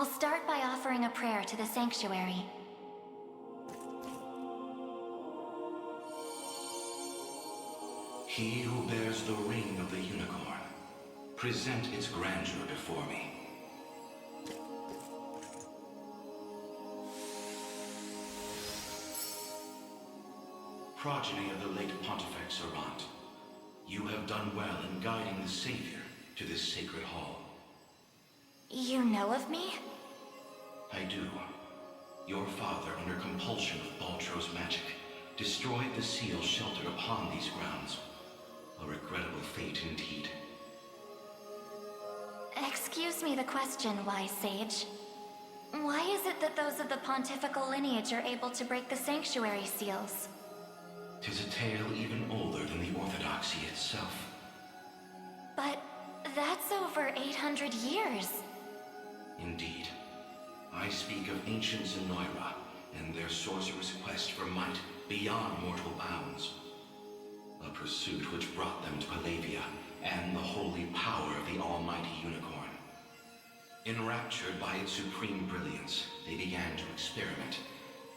I'll start by offering a prayer to the sanctuary. He who bears the ring of the unicorn, present its grandeur before me. Progeny of the late Pontifex Errant, you have done well in guiding the Savior to this sacred hall. You know of me? I do. Your father, under compulsion of Baltro's magic, destroyed the seal sheltered upon these grounds. A regrettable fate indeed. Excuse me the question, wise sage. Why is it that those of the pontifical lineage are able to break the sanctuary seals? 'Tis a tale even older than the orthodoxy itself. But that's over 800 years. Indeed. I speak of ancient Zenoira and their sorcerer's quest for might beyond mortal bounds. A pursuit which brought them to Palavia and the holy power of the almighty unicorn. Enraptured by its supreme brilliance, they began to experiment,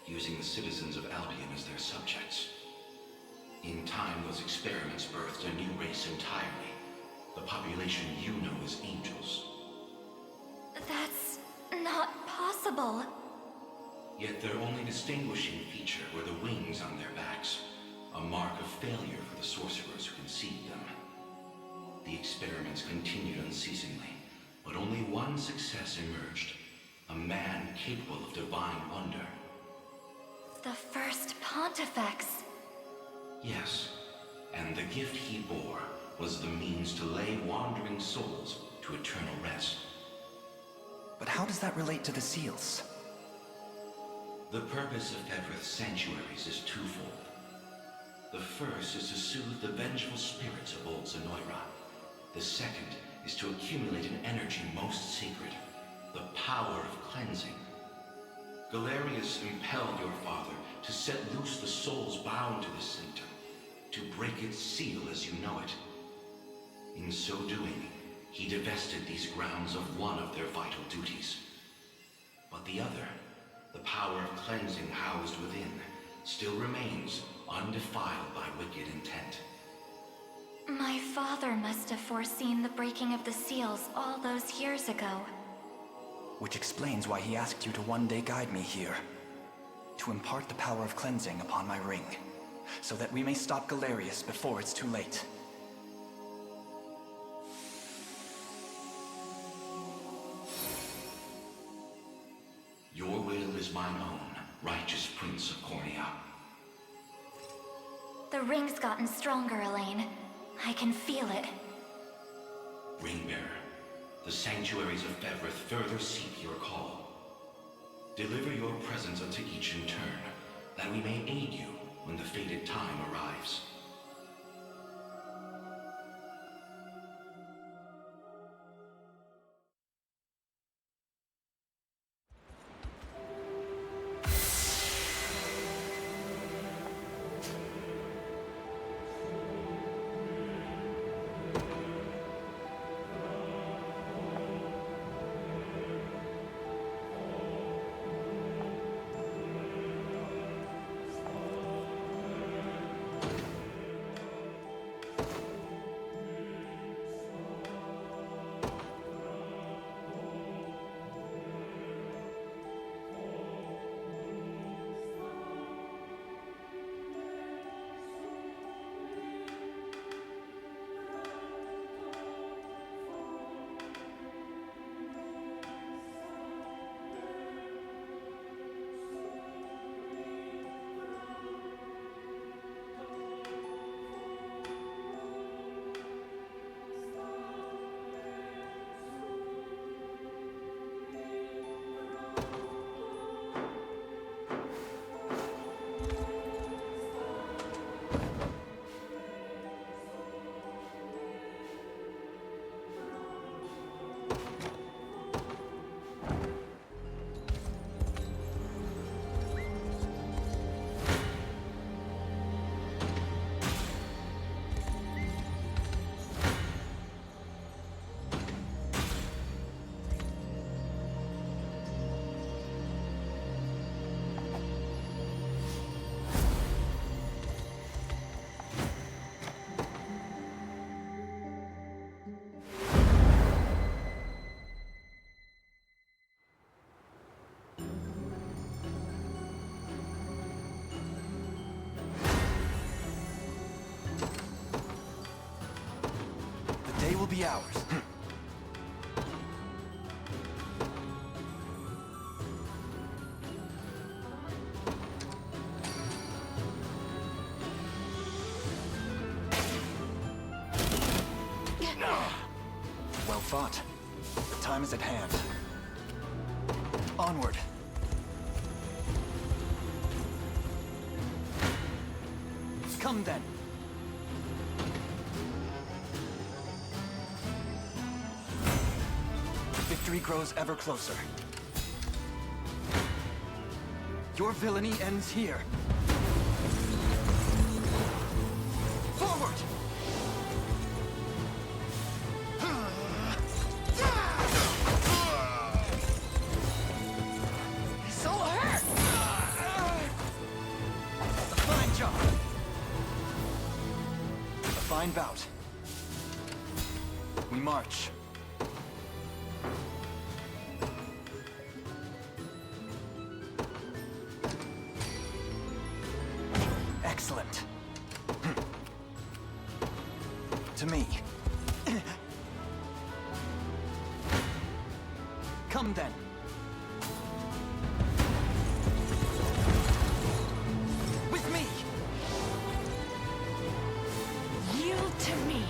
using the citizens of Albion as their subjects. In time, those experiments birthed a new race entirely. The population you know as angels. That's not possible. Yet their only distinguishing feature were the wings on their backs, a mark of failure for the sorcerers who conceived them. The experiments continued unceasingly, but only one success emerged. A man capable of divine wonder. The first Pontifex. Yes, and the gift he bore was the means to lay wandering souls to eternal rest. But how does that relate to the seals? The purpose of Fevroth's sanctuaries is twofold. The first is to soothe the vengeful spirits of old Zenoira. The second is to accumulate an energy most sacred, the power of cleansing. Galerius impelled your father to set loose the souls bound to this symptom, to break its seal as you know it. In so doing, he divested these grounds of one of their vital duties. But the other, the power of cleansing housed within, still remains undefiled by wicked intent. My father must have foreseen the breaking of the seals all those years ago. Which explains why he asked you to one day guide me here. To impart the power of cleansing upon my ring, so that we may stop Galerius before it's too late. Your will is mine own, righteous Prince of Cornea. The ring's gotten stronger, Elaine. I can feel it. Ringbearer, the sanctuaries of Fevroth further seek your call. Deliver your presence unto each in turn, that we may aid you when the fated time arrives. will be ours. Well fought. The time is at hand. Onward. Come then. Victory grows ever closer. Your villainy ends here. Forward! So hurt! A fine job. A fine bout. We march. Excellent. To me. Come then. With me. Yield to me.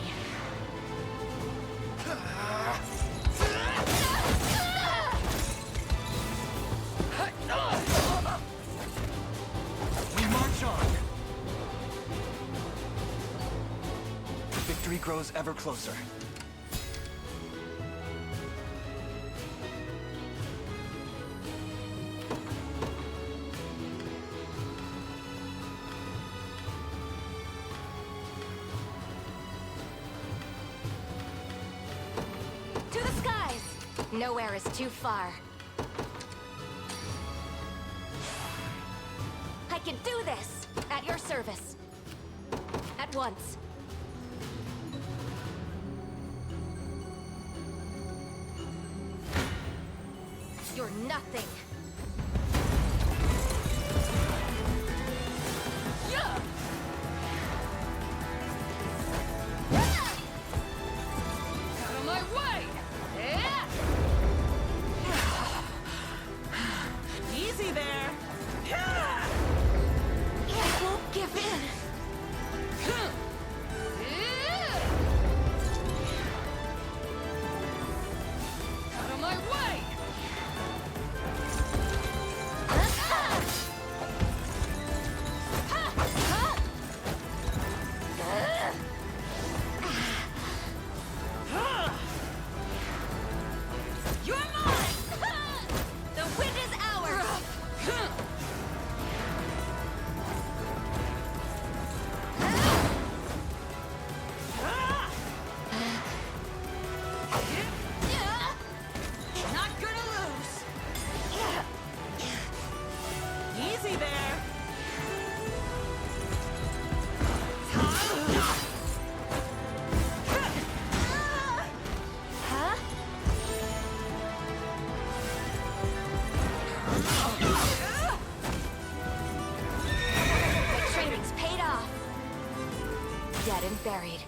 We march on. Victory grows ever closer. To the skies! Nowhere is too far. I can do this! At your service. At once. You're nothing. Yeah! Out of my way! Yeah! Easy there! I won't give in! Out of my way! You're mine! The wind is ours! Not gonna lose! Easy there! Huh? My training's paid off. Dead and buried.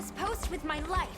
this post with my life.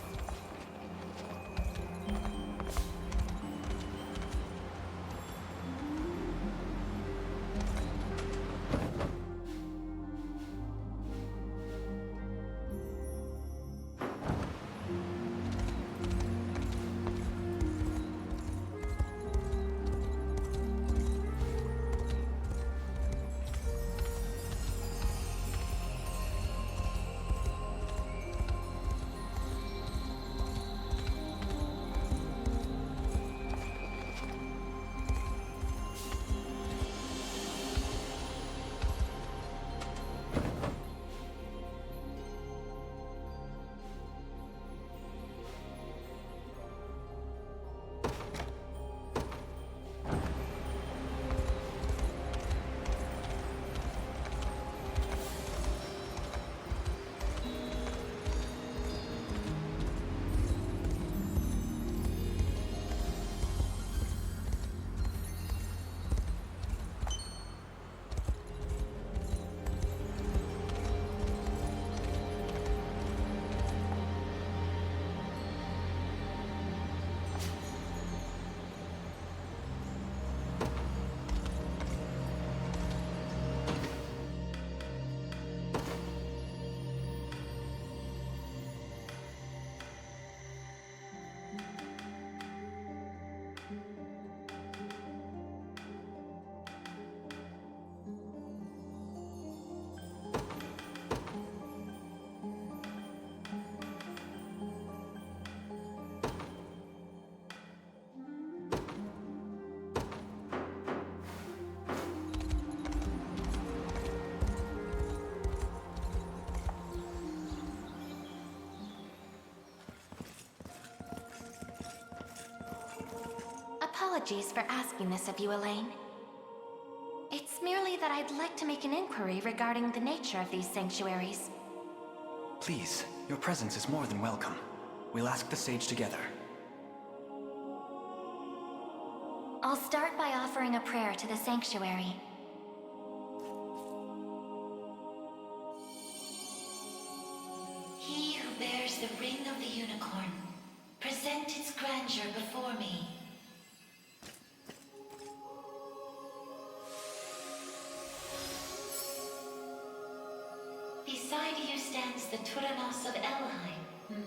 Apologies for asking this of you, Elaine. It's merely that I'd like to make an inquiry regarding the nature of these sanctuaries. Please, your presence is more than welcome. We'll ask the sage together. I'll start by offering a prayer to the sanctuary. He who bears the ring of the unicorn, present its grandeur before me. Beside you stands the Turanos of Elheim.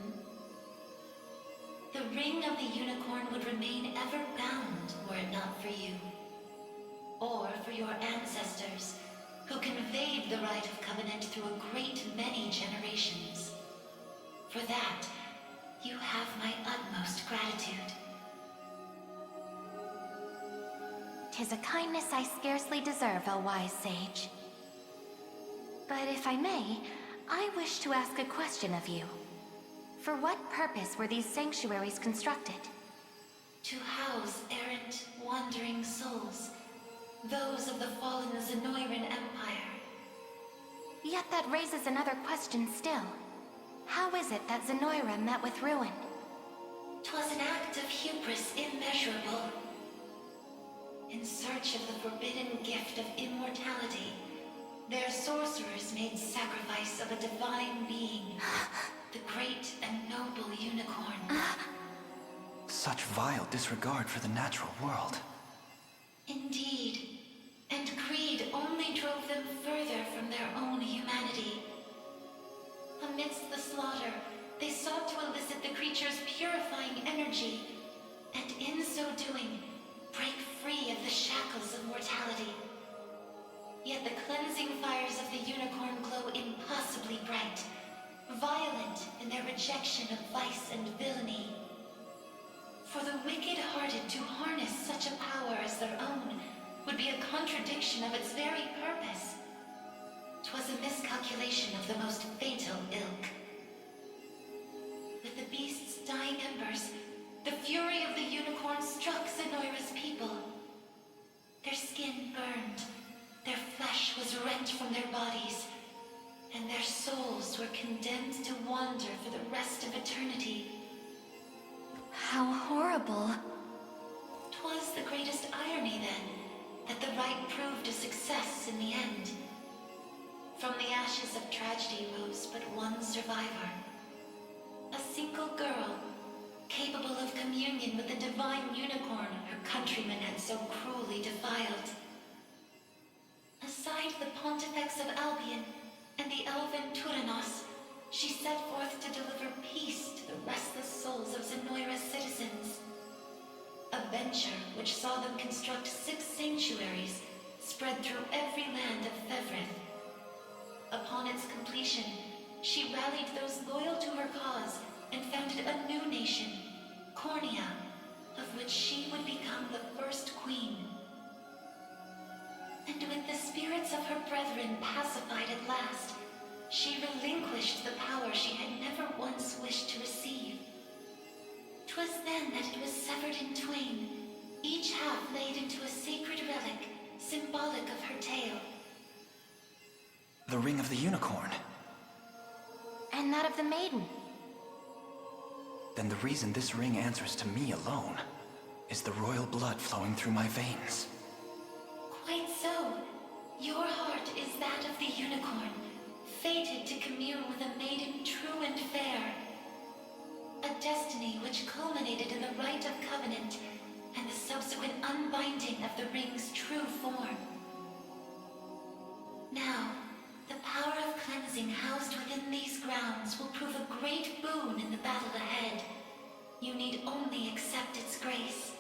The ring of the unicorn would remain ever bound were it not for you. Or for your ancestors, who conveyed the rite of covenant through a great many generations. For that, you have my utmost gratitude. 'Tis a kindness I scarcely deserve, O wise sage. But if I may, I wish to ask a question of you. For what purpose were these sanctuaries constructed? To house errant, wandering souls, those of the fallen Zenoiran Empire. Yet that raises another question still. How is it that Zenoira met with ruin? 'Twas an act of hubris immeasurable. In search of the forbidden gift of immortality, their sorcerers made sacrifice of a divine being, the great and noble unicorn. Such vile disregard for the natural world. Indeed. And greed only drove them further from their own humanity. Amidst the slaughter, they sought to elicit the creature's purifying energy, and in so doing, break free of the shackles of mortality. Yet the cleansing fires of the unicorn glow impossibly bright, violent in their rejection of vice and villainy. For the wicked-hearted to harness such a power as their own would be a contradiction of its very purpose. 'Twas a miscalculation of the most fatal ilk. With the beast's dying embers, the fury of the unicorn struck Zenoira's people. Their skin burned, their flesh was rent from their bodies, and their souls were condemned to wander for the rest of eternity. How horrible. 'Twas the greatest irony, then, that the rite proved a success in the end. From the ashes of tragedy rose but one survivor, single girl, capable of communion with the divine unicorn her countrymen had so cruelly defiled. Aside the Pontifex of Albion and the elven Turanos, she set forth to deliver peace to the restless souls of Zenoira's citizens. A venture which saw them construct 6 sanctuaries spread through every land of Fevrith. Upon its completion, she rallied those loyal to her cause and founded a new nation, Cornea, of which she would become the first queen. And with the spirits of her brethren pacified at last, she relinquished the power she had never once wished to receive. 'Twas then that it was severed in twain, each half laid into a sacred relic, symbolic of her tale. The Ring of the Unicorn. And that of the maiden. Then the reason this ring answers to me alone is the royal blood flowing through my veins. Quite so. Your heart is that of the unicorn, fated to commune with a maiden true and fair. A destiny which culminated in the rite of covenant and the subsequent unbinding of the ring's true form. Now, the power of cleansing housed within these grounds will prove a great boon in the battle ahead. You need only accept its grace.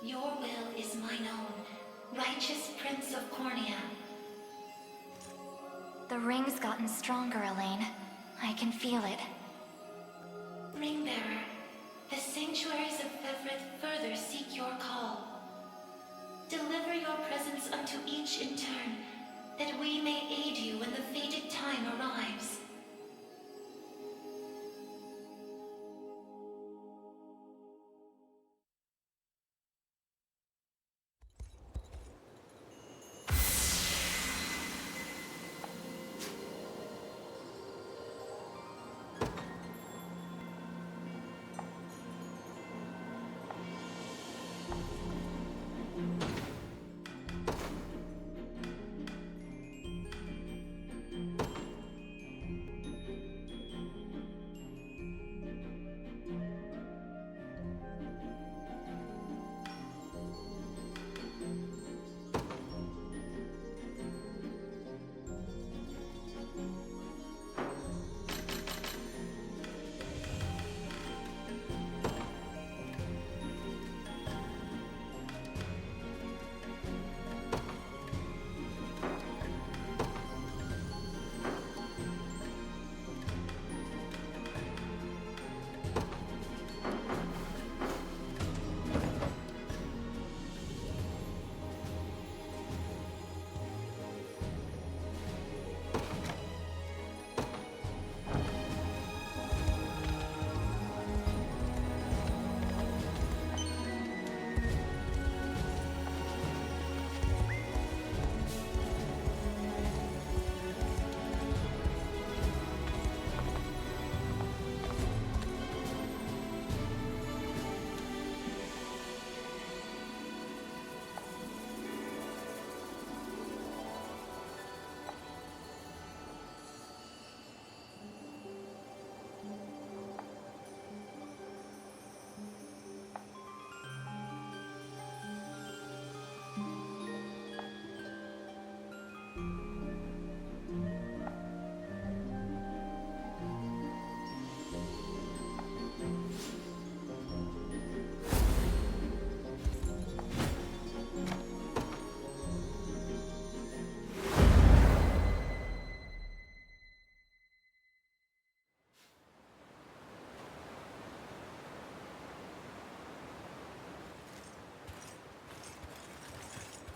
Your will is mine own, righteous Prince of Cornea. The ring's gotten stronger, Elaine. I can feel it. Ringbearer, the sanctuaries of Fevrith further seek your call. Deliver your presence unto each in turn, that we may aid you when the fated time arrives.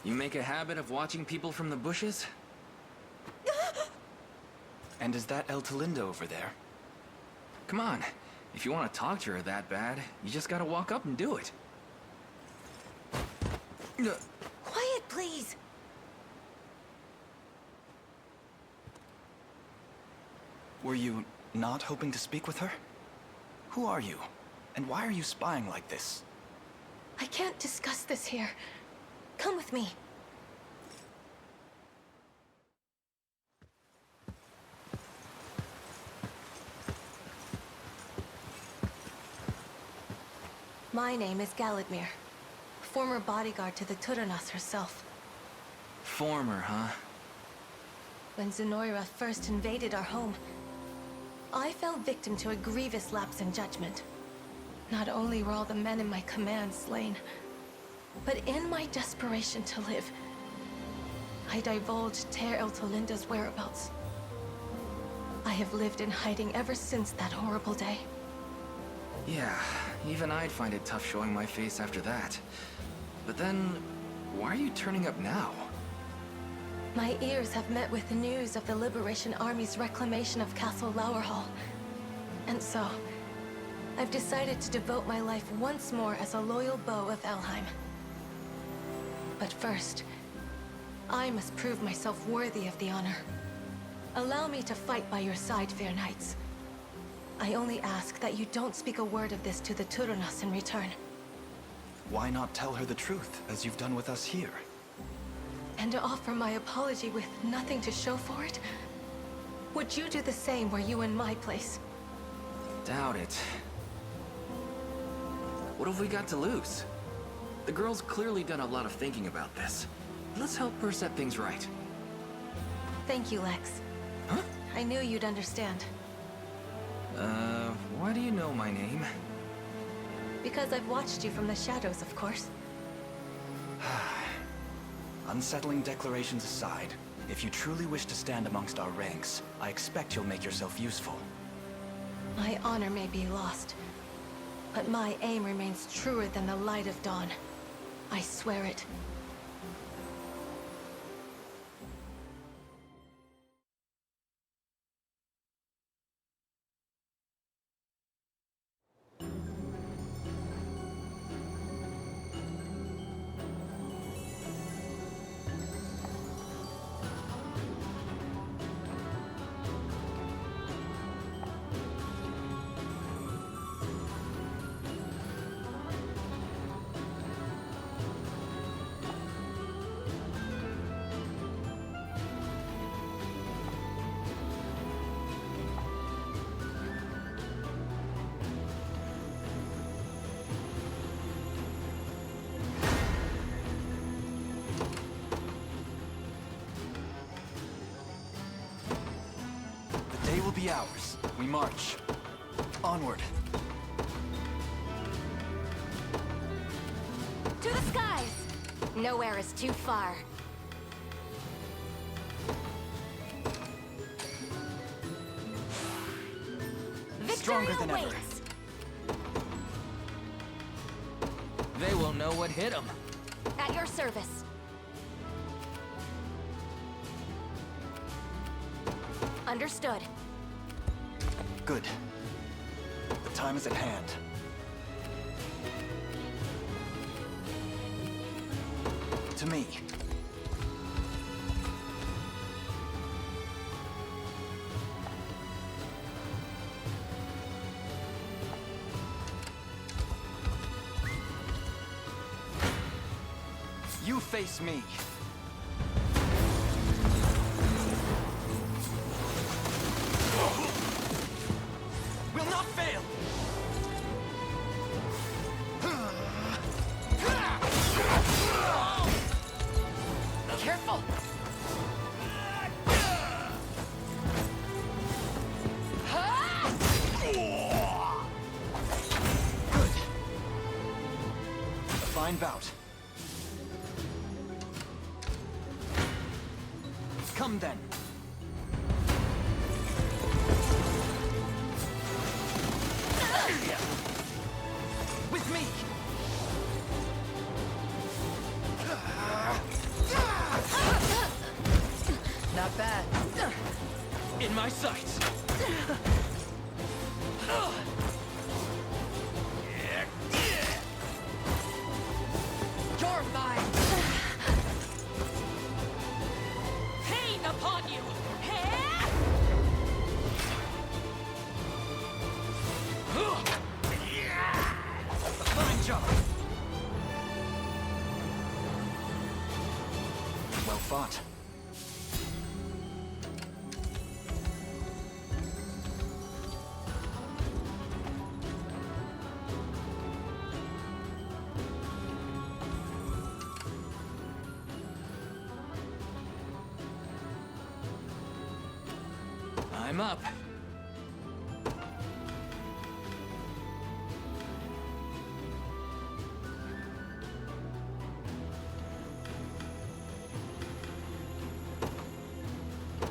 You make a habit of watching people from the bushes? And is that El Talinda over there? Come on. If you want to talk to her that bad, you just gotta walk up and do it. Quiet, please! Were you not hoping to speak with her? Who are you? And why are you spying like this? I can't discuss this here. Come with me. My name is Galadmir, former bodyguard to the Turonas herself. Former, huh? When Zenoira first invaded our home, I fell victim to a grievous lapse in judgment. Not only were all the men in my command slain, but in my desperation to live, I divulged Ter Eltolinda's whereabouts. I have lived in hiding ever since that horrible day. Yeah, even I'd find it tough showing my face after that. But then, why are you turning up now? My ears have met with the news of the Liberation Army's reclamation of Castle Lowerhall. And so, I've decided to devote my life once more as a loyal beau of Elheim. But first, I must prove myself worthy of the honor. Allow me to fight by your side, fair knights. I only ask that you don't speak a word of this to the Turonas in return. Why not tell her the truth, as you've done with us here? And to offer my apology with nothing to show for it? Would you do the same were you in my place? Doubt it. What have we got to lose? The girl's clearly done a lot of thinking about this. Let's help her set things right. Thank you, Lex. Huh? I knew you'd understand. Why do you know my name? Because I've watched you from the shadows, of course. Unsettling declarations aside, if you truly wish to stand amongst our ranks, I expect you'll make yourself useful. My honor may be lost, but my aim remains truer than the light of dawn. I swear it. The day will be ours. We march. Onward. To the skies! Nowhere is too far. Victory Stronger than ever. awaits. They will know what hit them. At your service. Understood. Good. The time is at hand. To me. You face me. Will not fail. Careful! Good. A fine bout. Come then. With me. Not bad. In my sights. You're mine! Pain upon you! A fine job. Well fought. I'm up.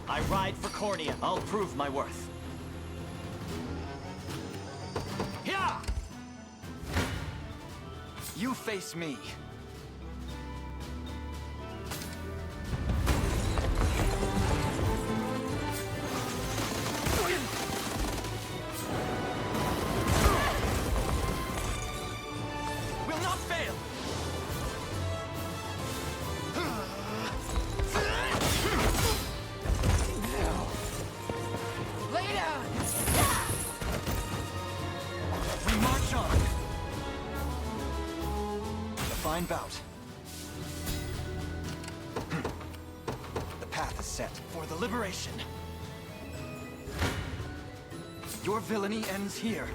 I ride for Cornea. I'll prove my worth. Yeah! You face me. Will not fail. Lay down! We march on. A fine bout. The path is set for the liberation. Your villainy ends here.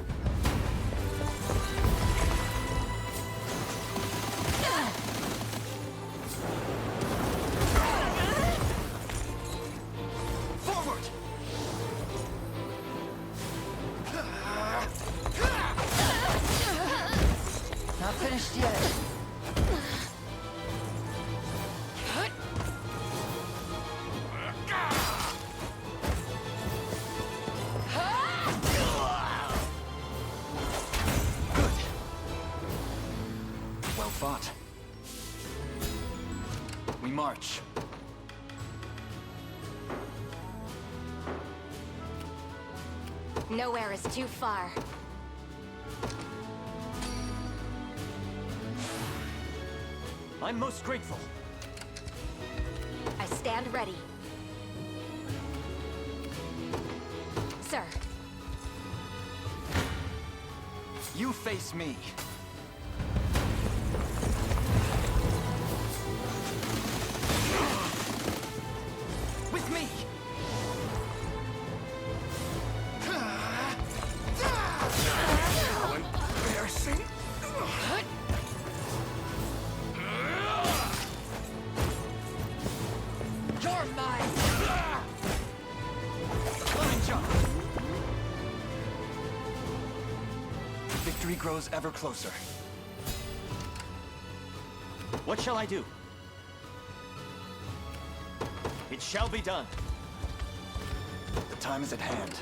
Forward! Not finished yet. Good. Well fought. We march. Nowhere is too far. I'm most grateful. I stand ready. Sir, You face me. With me. How embarrassing. you're mine! Flying jump. Victory grows ever closer. What shall I do? It shall be done. The time is at hand.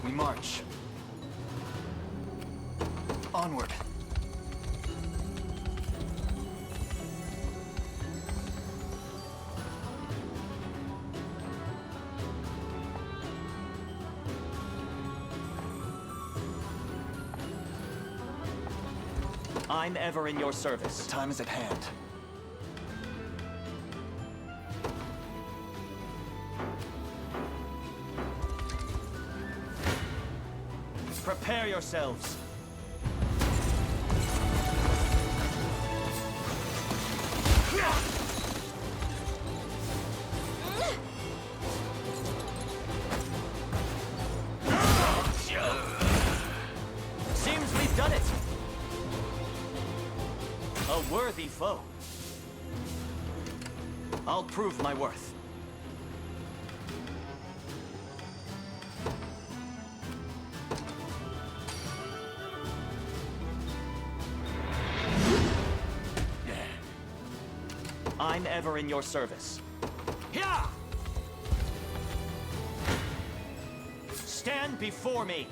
We march. Onward. I'm ever in your service. The time is at hand. Prepare yourselves. Seems we've done it. A worthy foe. I'll prove my worth. I'm ever in your service. Here! Stand before me.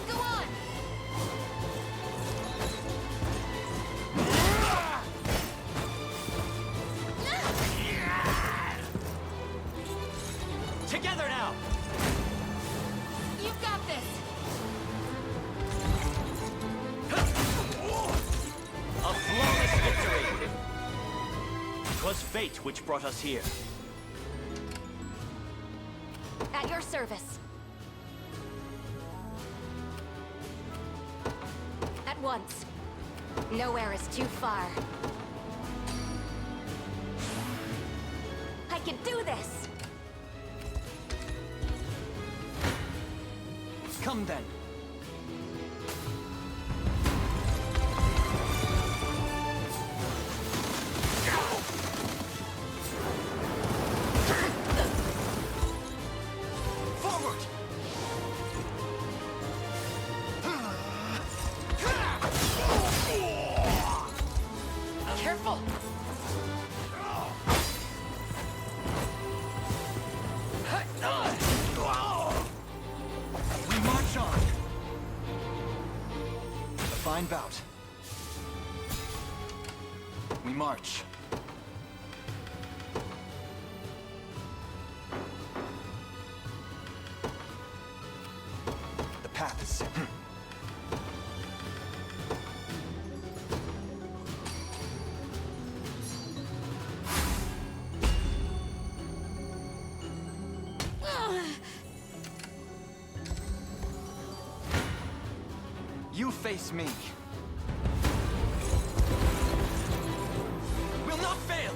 Go on! Together now! You've got this! A flawless victory! 'Twas fate which brought us here. At your service. At once. Nowhere is too far. I can do this! Come then. fine bout. We march. The path is set. You face me. Will not fail!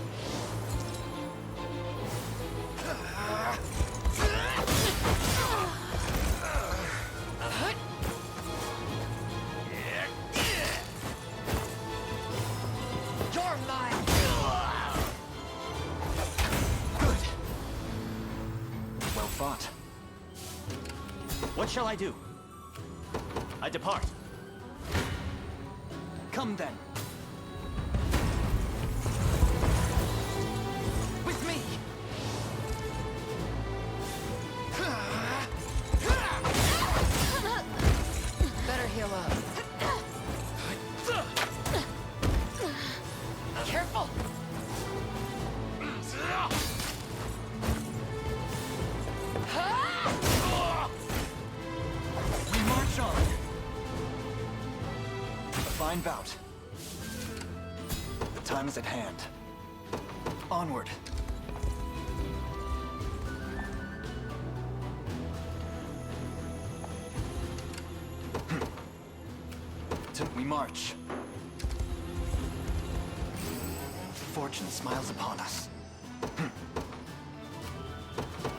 You're mine! Good. Well fought. What shall I do? I depart. Come then. With me! Better heal up. Careful! We march on. A fine bout. The time is at hand. Onward. We march. Fortune smiles upon us.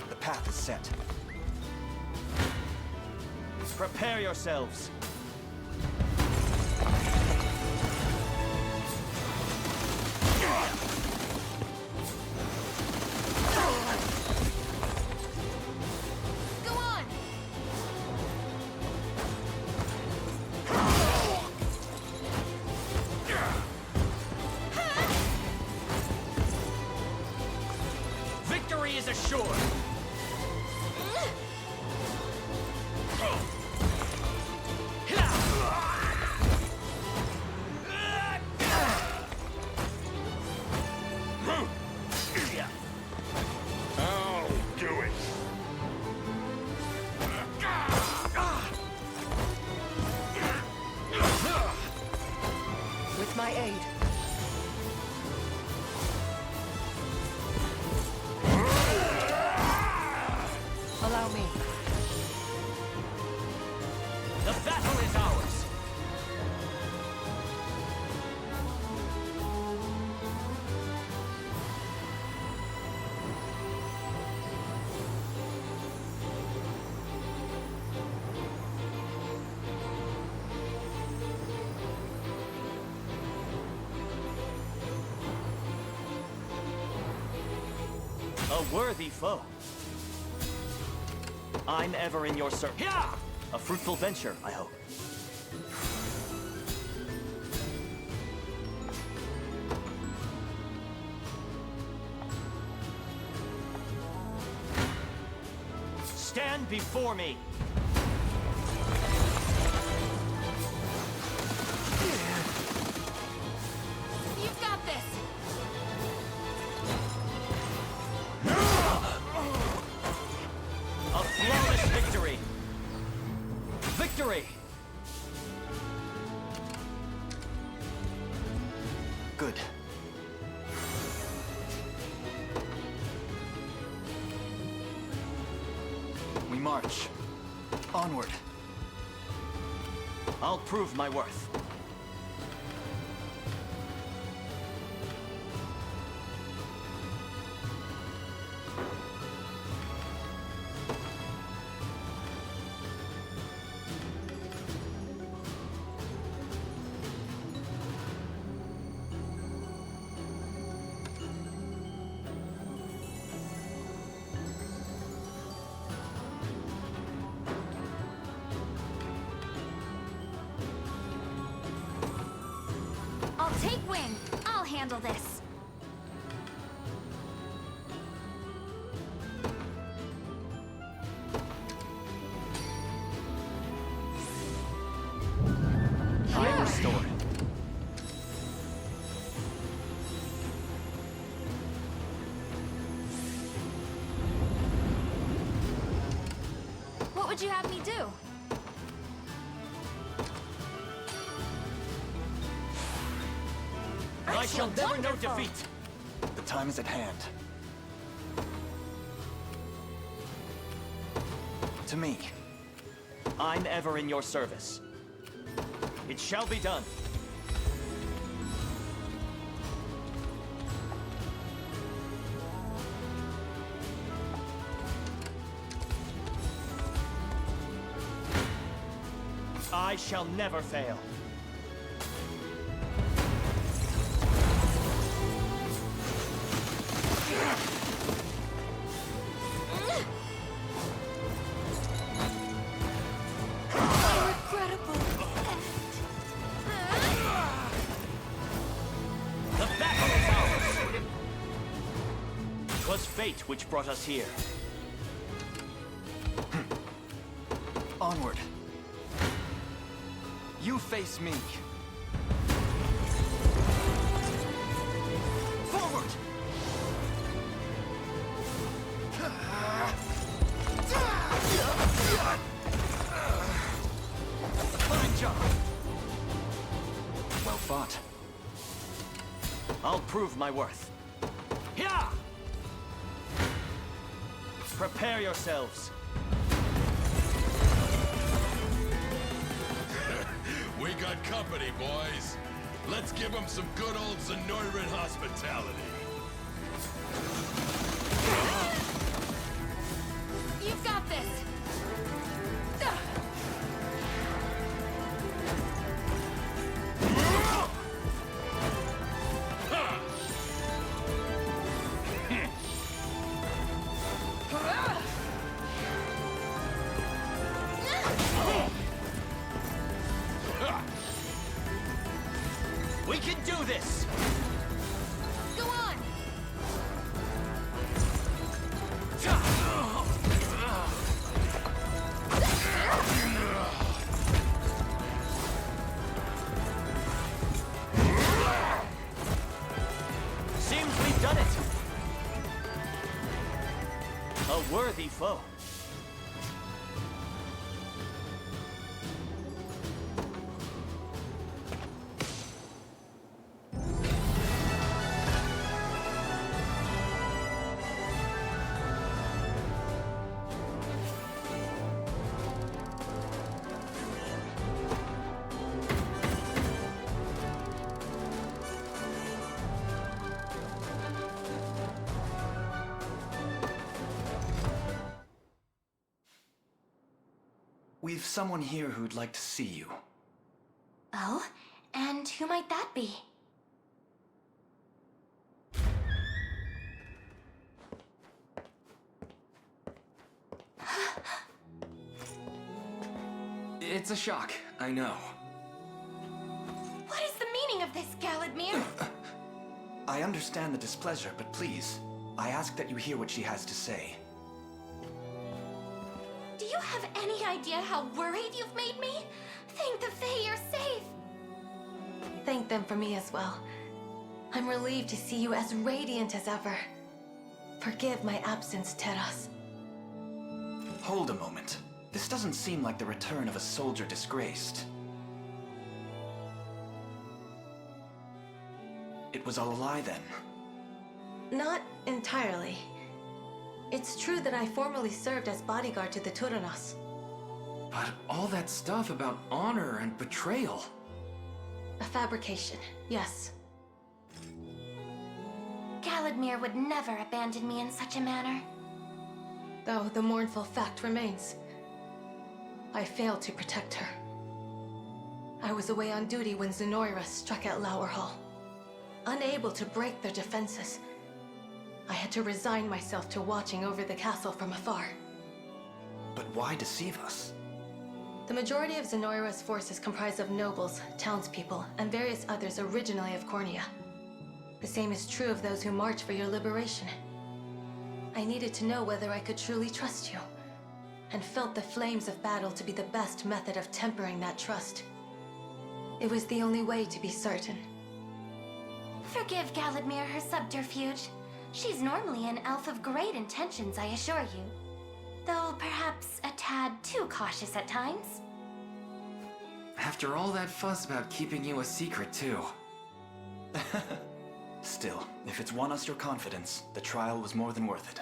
The path is set. Prepare yourselves. Go on! Victory is assured. I'll do it. With my aid. Allow me. The battle is ours. A worthy foe. I'm ever in your service. Yeah! A fruitful venture, I hope. Stand before me! You've got this! A flawless victory! Victory! Good. We march. Onward. I'll prove my worth. I'll take wing. I'll handle this. I would you have me do? I shall never know wonderful. defeat. The time is at hand. To me. I'm ever in your service. It shall be done. I shall never fail. Regrettable The battle is ours! 'Twas fate which brought us here. Onward. You face me. Forward! Fine job. Well fought. I'll prove my worth. Here! Prepare yourselves. We got company, boys. Let's give them some good old Zenoiran hospitality. You've got this! We can do this! Go on! Seems we've done it! A worthy foe. We've someone here who'd like to see you. Oh? And who might that be? It's a shock, I know. What is the meaning of this, Galadmir? I understand the displeasure, but please, I ask that you hear what she has to say. Do you have any idea how worried you've made me? Thank the Fae you're safe. Thank them for me as well. I'm relieved to see you as radiant as ever. Forgive my absence, Terras. Hold a moment. This doesn't seem like the return of a soldier disgraced. It was all a lie then. Not entirely. It's true that I formerly served as bodyguard to the Turanos. But all that stuff about honor and betrayal... A fabrication, yes. Galadmir would never abandon me in such a manner. Though the mournful fact remains. I failed to protect her. I was away on duty when Zenoira struck at Lowerhall. Unable to break their defenses, I had to resign myself to watching over the castle from afar. But why deceive us? The majority of Zenoira's forces comprise of nobles, townspeople, and various others originally of Cornea. The same is true of those who march for your liberation. I needed to know whether I could truly trust you, and felt the flames of battle to be the best method of tempering that trust. It was the only way to be certain. Forgive Galadmir her subterfuge. She's normally an elf of great intentions, I assure you. Though perhaps a tad too cautious at times. After all that fuss about keeping you a secret, too. Still, if it's won us your confidence, the trial was more than worth it.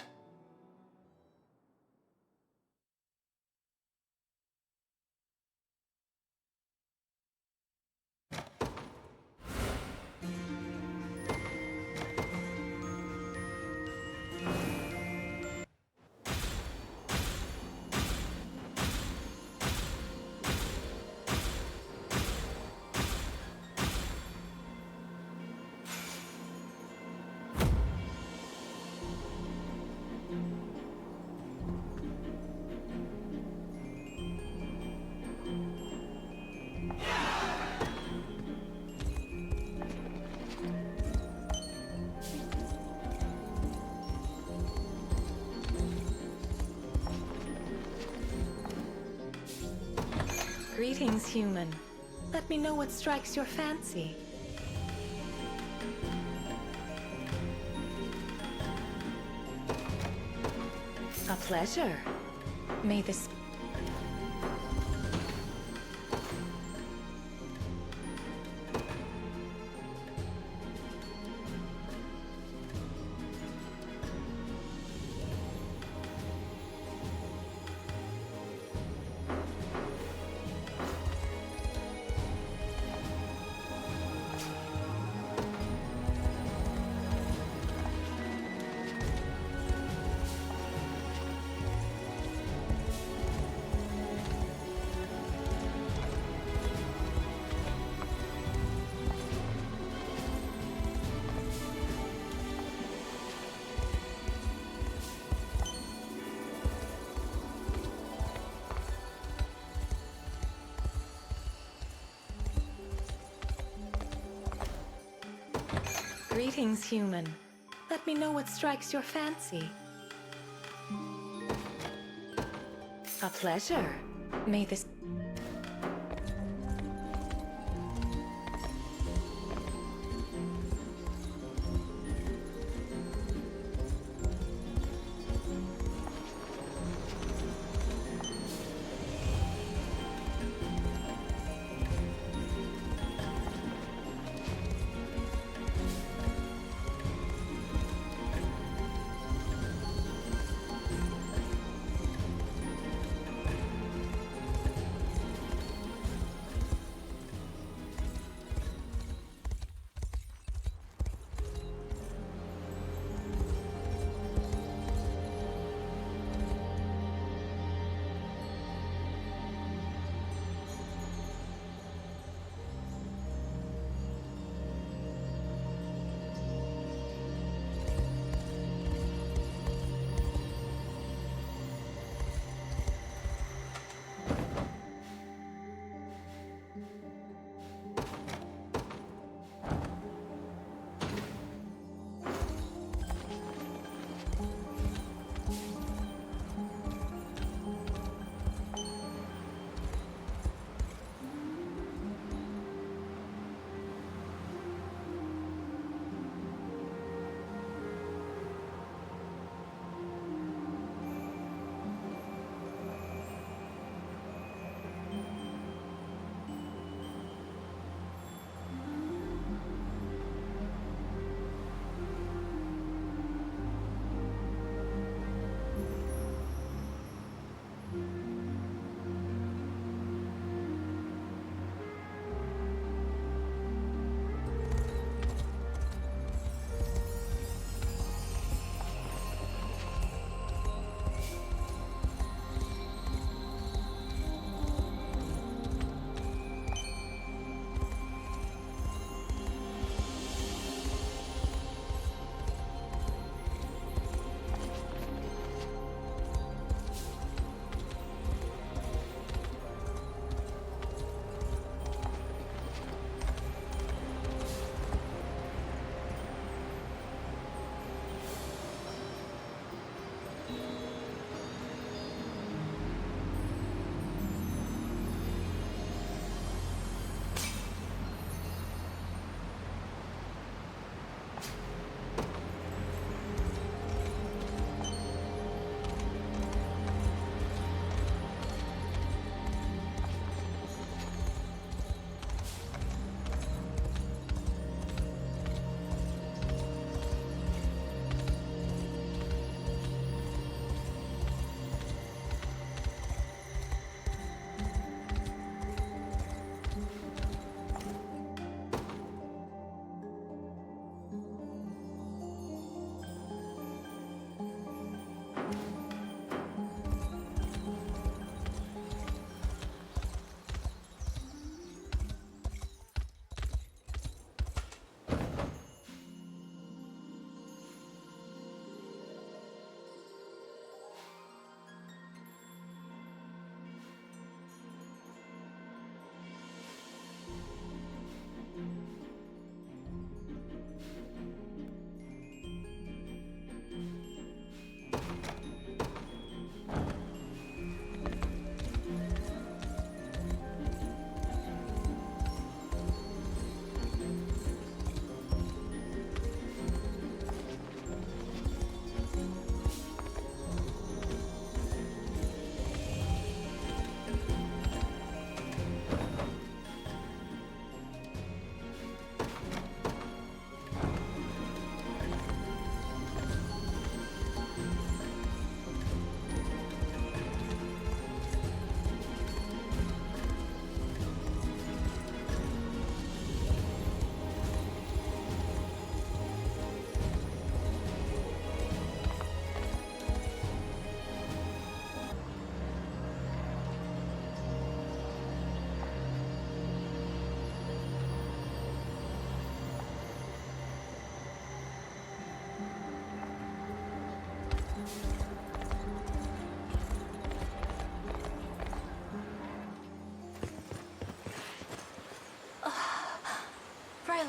Greetings, human. Let me know what strikes your fancy. A pleasure. May this... Greetings, human. Let me know what strikes your fancy. A pleasure. May this...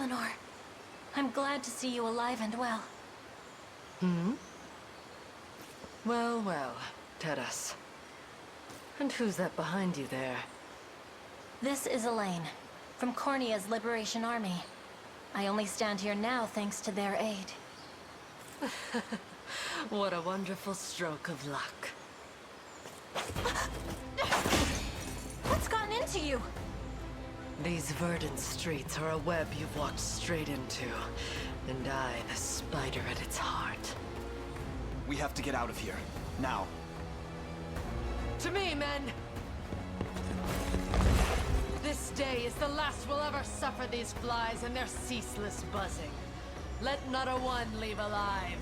Eleanor. I'm glad to see you alive and well. Well, well, Teras. And who's that behind you there? This is Elaine, from Cornea's Liberation Army. I only stand here now thanks to their aid. What a wonderful stroke of luck. What's gotten into you? These verdant streets are a web you've walked straight into. And I, the spider at its heart. We have to get out of here. Now. To me, men! This day is the last we'll ever suffer these flies and their ceaseless buzzing. Let not a one leave alive.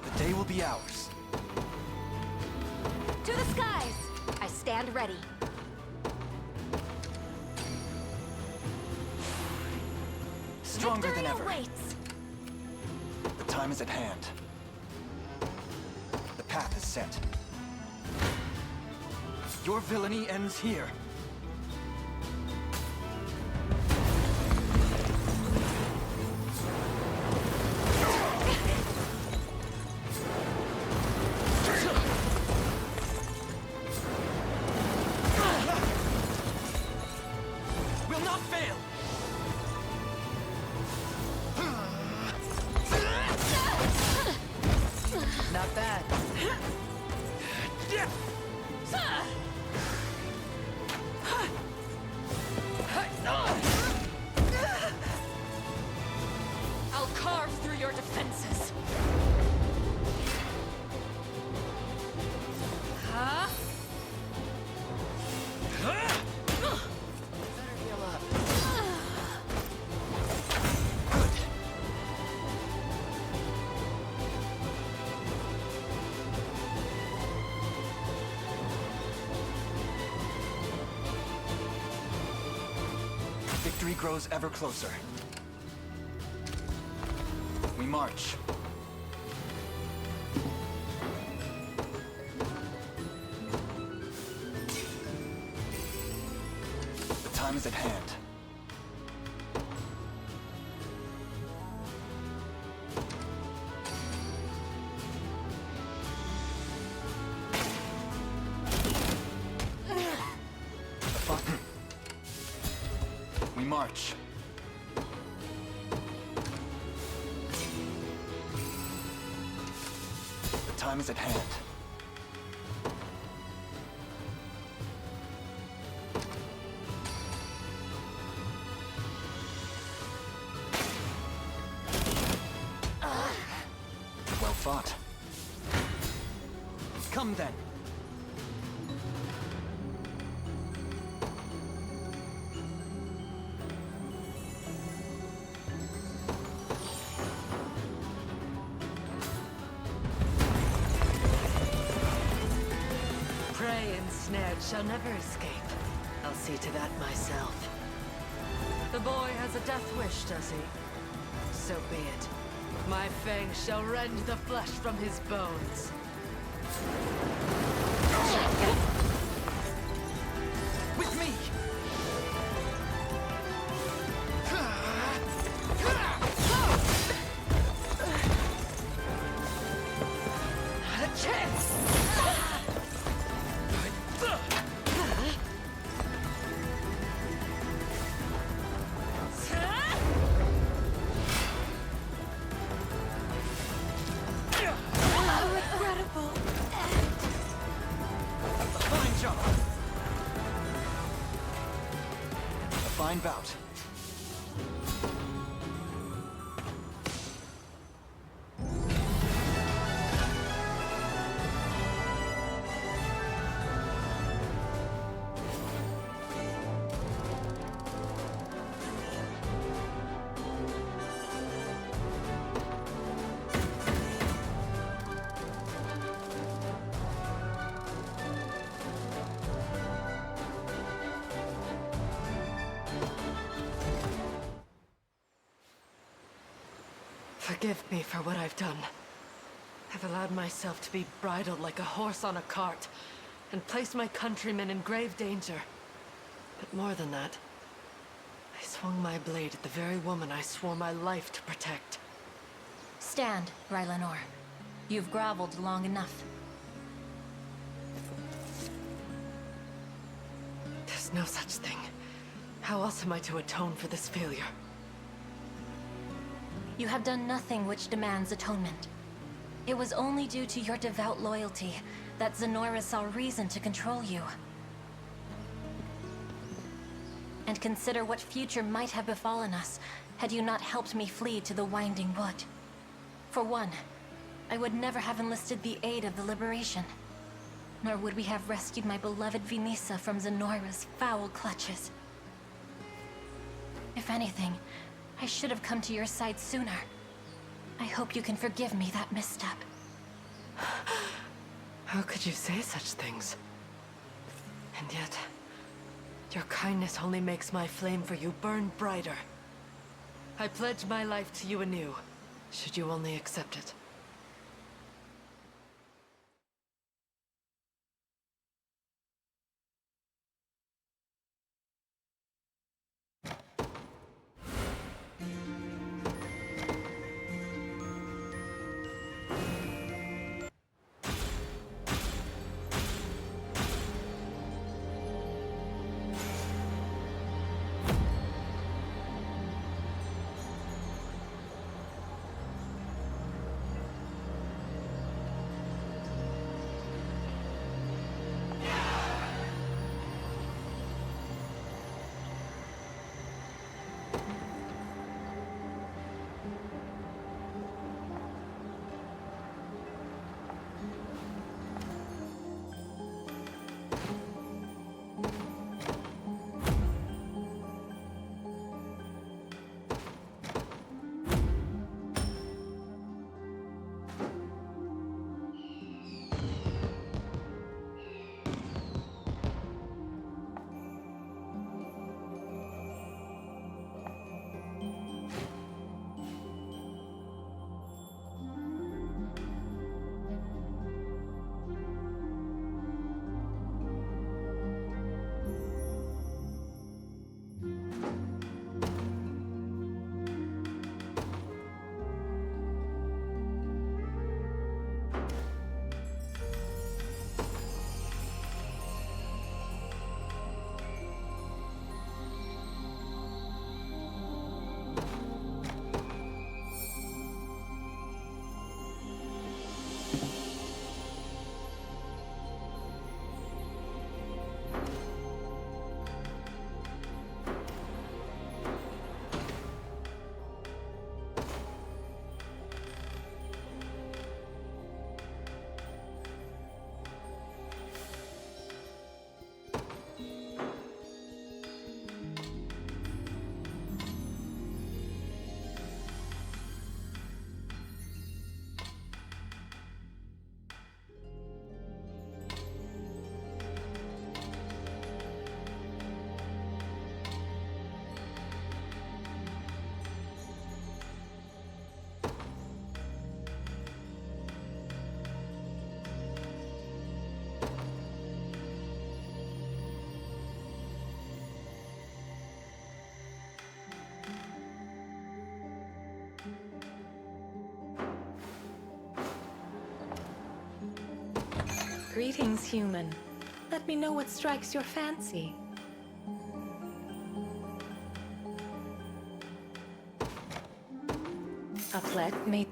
The day will be ours. To the skies! I stand ready. Stronger Victory than ever. awaits. The time is at hand. The path is set. Your villainy ends here. Will not fail! Not bad. I'll carve through your defenses. Huh? Better heal up. Victory grows ever closer. We march. The time is at hand. We march. The time is at hand. Well fought. Come then. Prey ensnared shall never escape. I'll see to that myself. The boy has a death wish, does he? So be it. My fangs shall rend the flesh from his bones. With me! Not a chance! How regrettable. fine bout. Forgive me for what I've done. I've allowed myself to be bridled like a horse on a cart, and placed my countrymen in grave danger. But more than that, I swung my blade at the very woman I swore my life to protect. Stand, Rylanor. You've groveled long enough. There's no such thing. How else am I to atone for this failure? You have done nothing which demands atonement. It was only due to your devout loyalty that Zenora saw reason to control you. And consider what future might have befallen us had you not helped me flee to the Winding Wood. For one, I would never have enlisted the aid of the Liberation. Nor would we have rescued my beloved Vinisa from Zenora's foul clutches. If anything, I should have come to your side sooner. I hope you can forgive me that misstep. How could you say such things? And yet, your kindness only makes my flame for you burn brighter. I pledge my life to you anew, should you only accept it. Greetings, human. Let me know what strikes your fancy. A pledge made.